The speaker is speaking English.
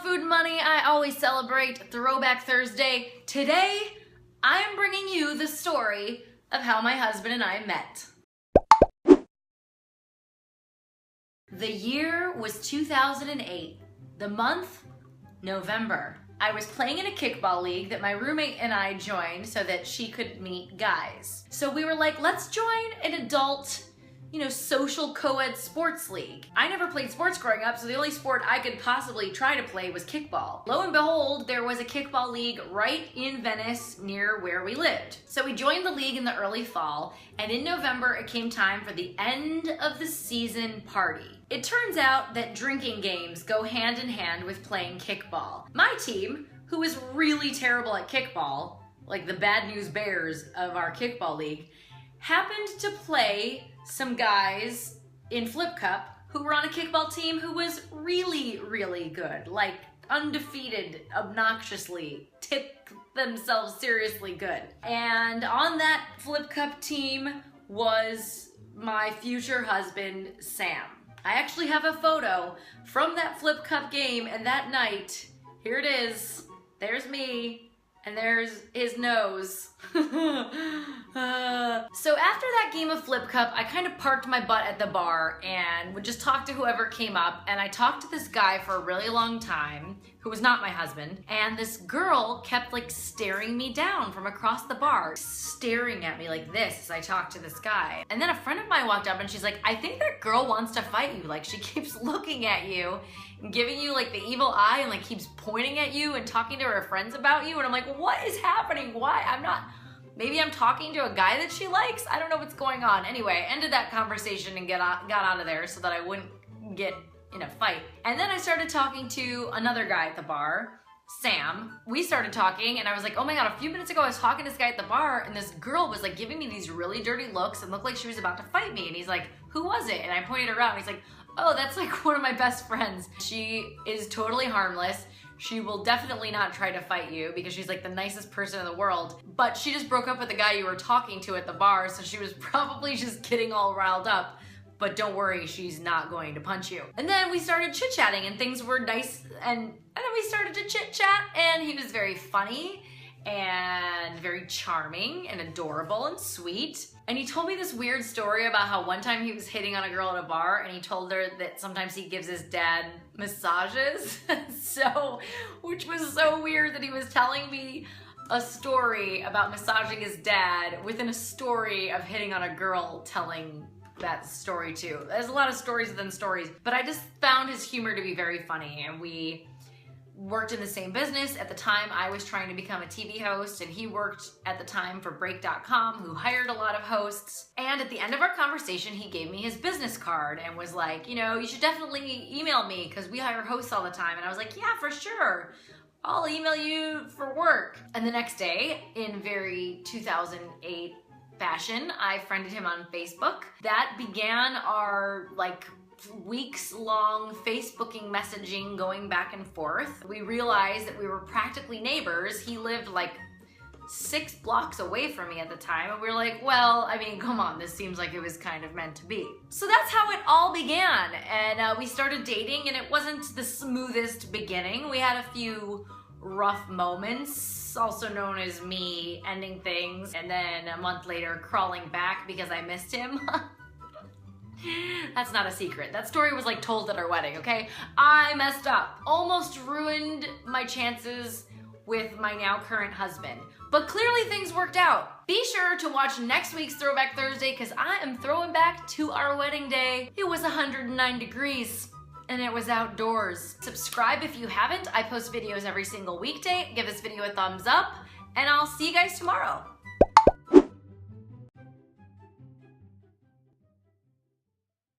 Food Money, I always celebrate Throwback Thursday. Today, I am bringing you the story of how my husband and I met. The year was 2008. The month, November. I was playing in a kickball league that my roommate and I joined so that she could meet guys. So we were like, let's join an adult, social co-ed sports league. I never played sports growing up, so the only sport I could possibly try to play was kickball. Lo and behold, there was a kickball league right in Venice near where we lived. So we joined the league in the early fall, and in November it came time for the end of the season party. It turns out that drinking games go hand in hand with playing kickball. My team, who is really terrible at kickball, like the Bad News Bears of our kickball league, happened to play some guys in Flip Cup who were on a kickball team who was really, really good. Like undefeated, obnoxiously, took themselves seriously good. And on that Flip Cup team was my future husband, Sam. I actually have a photo from that Flip Cup game, and that night, here it is. There's me, and there's his nose. So after that game of Flip Cup, I kind of parked my butt at the bar and would just talk to whoever came up, and I talked to this guy for a really long time, who was not my husband, and this girl kept like staring me down from across the bar, staring at me like this as I talked to this guy. And then a friend of mine walked up and she's like, I think that girl wants to fight you. Like, she keeps looking at you and giving you like the evil eye and like keeps pointing at you and talking to her friends about you. And I'm like, what is happening? Why? Maybe I'm talking to a guy that she likes? I don't know what's going on. Anyway, I ended that conversation and got out of there so that I wouldn't get in a fight. And then I started talking to another guy at the bar, Sam. We started talking and I was like, oh my God, a few minutes ago I was talking to this guy at the bar and this girl was like giving me these really dirty looks and looked like she was about to fight me. And he's like, who was it? And I pointed around and he's like, oh, that's like one of my best friends. She is totally harmless. She will definitely not try to fight you because she's like the nicest person in the world, but she just broke up with the guy you were talking to at the bar, so she was probably just getting all riled up. But don't worry, she's not going to punch you. And then we started chit-chatting and things were nice, and then we started to chit-chat, and he was very funny and very charming and adorable and sweet. And he told me this weird story about how one time he was hitting on a girl at a bar and he told her that sometimes he gives his dad massages. Which was so weird that he was telling me a story about massaging his dad within a story of hitting on a girl telling that story too. There's a lot of stories within stories, but I just found his humor to be very funny, and we worked in the same business. At the time, I was trying to become a TV host, and he worked at the time for Break.com, who hired a lot of hosts. And at the end of our conversation, he gave me his business card and was like, you should definitely email me because we hire hosts all the time. And I was like, yeah, for sure. I'll email you for work. And the next day, in very 2008 fashion, I friended him on Facebook. That began our weeks-long Facebooking messaging going back and forth. We realized that we were practically neighbors. He lived like 6 blocks away from me at the time, and we were like, well, I mean, come on, this seems like it was kind of meant to be. So that's how it all began, and we started dating, and it wasn't the smoothest beginning. We had a few rough moments, also known as me ending things, and then a month later crawling back because I missed him. That's not a secret. That story was like told at our wedding, okay? I messed up. Almost ruined my chances with my now current husband. But clearly things worked out. Be sure to watch next week's Throwback Thursday because I am throwing back to our wedding day. It was 109 degrees and it was outdoors. Subscribe if you haven't. I post videos every single weekday. Give this video a thumbs up and I'll see you guys tomorrow.